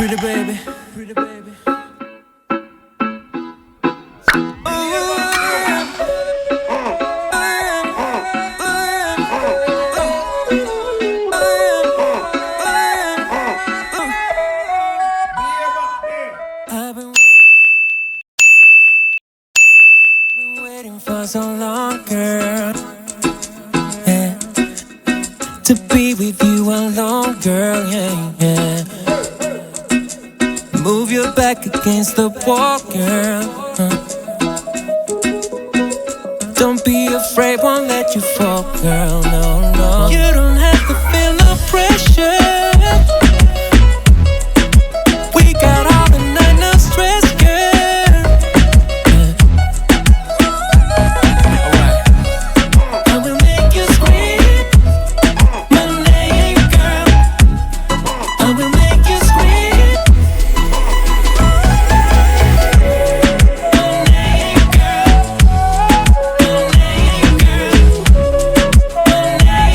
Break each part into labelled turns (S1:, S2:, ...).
S1: Pretty baby, pretty baby. I've been waiting for so long, girl. Yeah. To be with you alone, girl. Yeah, yeah. Move your back against the wall, girl. Don't be afraid, won't let you fall, girl. No, no. You don't have to feel no pressure. We got all the night, no stress, girl. I will make you scream my name, girl. I will make you scream my name, girl. My name, girl. My name, girl.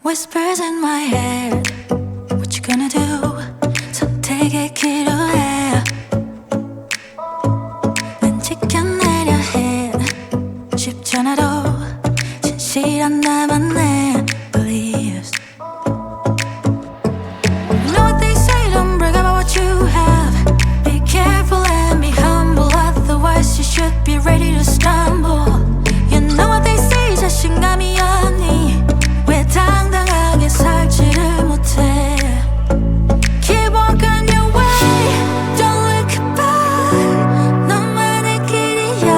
S1: Whispers in my head. What you gonna do? 선택의 기로에 난 지켜내려 해. 쉽지 않아도 진실한 나만의 beliefs. You know what they say, don't brag about what you have. Be careful and be humble, otherwise you should be ready to stumble. You know what they say, 자신감이 없니? 왜 당당하게 살지를 못해? Keep walking your way, don't look back. 너만의 길이야.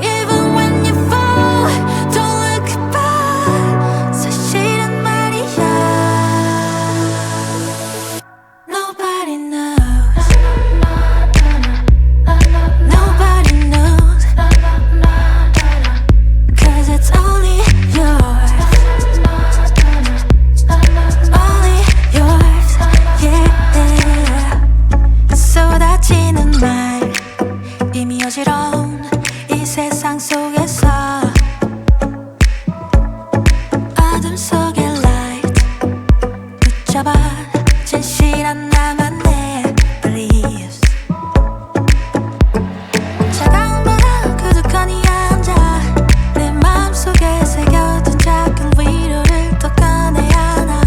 S1: Even when you fall, don't look back. 사실은 말이야. Nobody knows. Nobody knows. 'Cause it's only yours. Only yours, yeah. 쏟아지는 말 이미 어지러운 이 세상 속에서 어둠 속의 light 붙잡아 진실한 나만의 beliefs. 차가운 바람 그득하니 앉아 내 마음속에 새겨둔 작은 위로를 또 꺼내야 하나.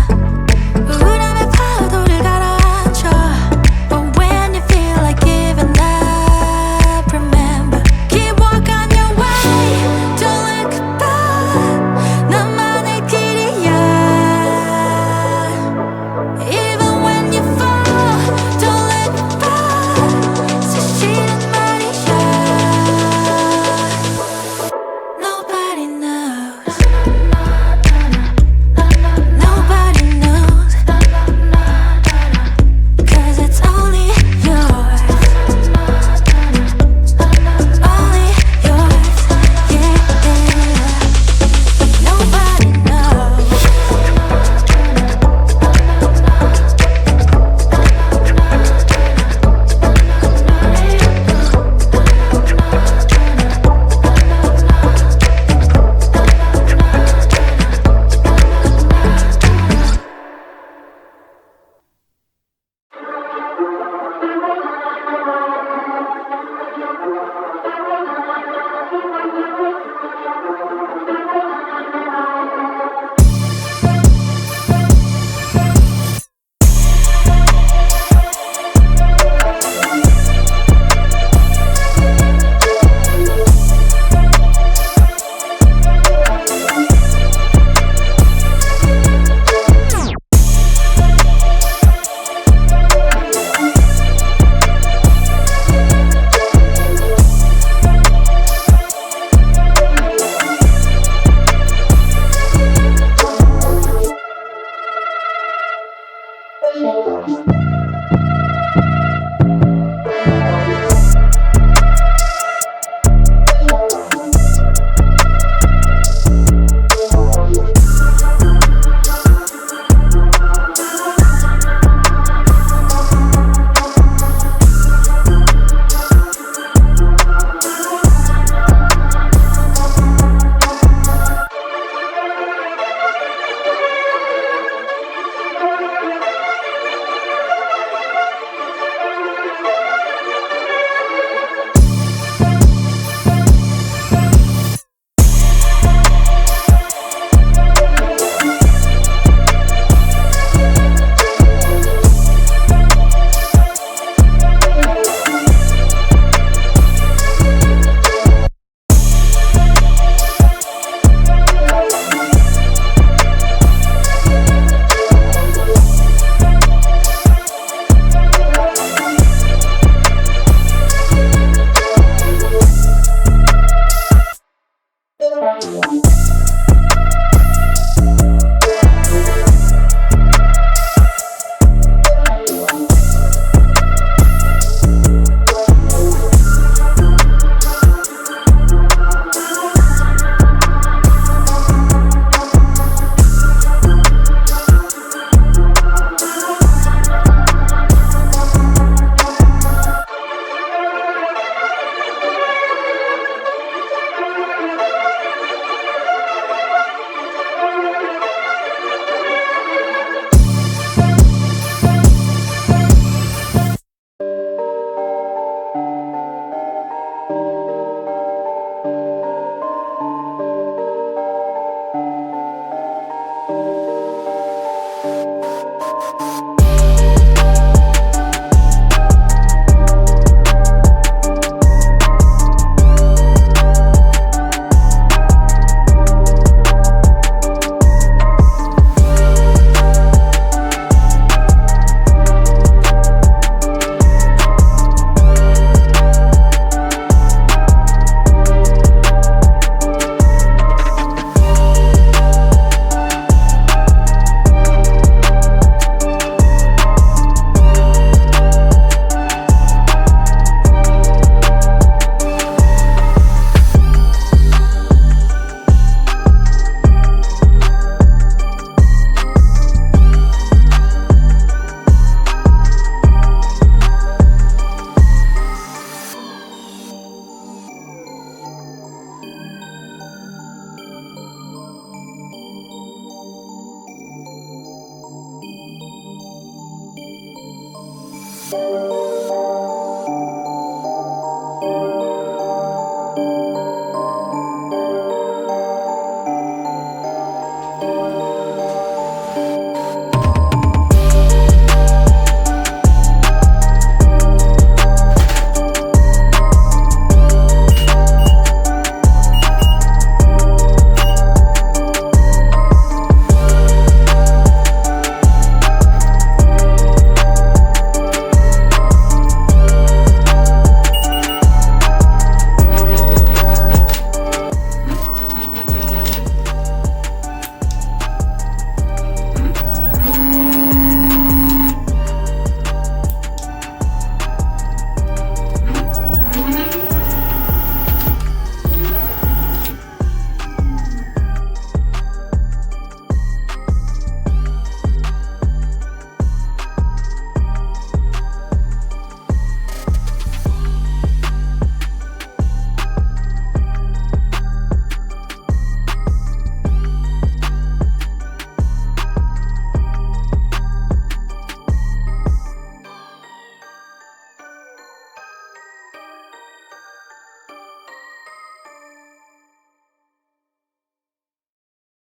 S1: 우울함의 파도를 가라앉혀. But when you feel like giving up, remember, keep walking your way, don't look back. 너만의 길이야. Even when you fall,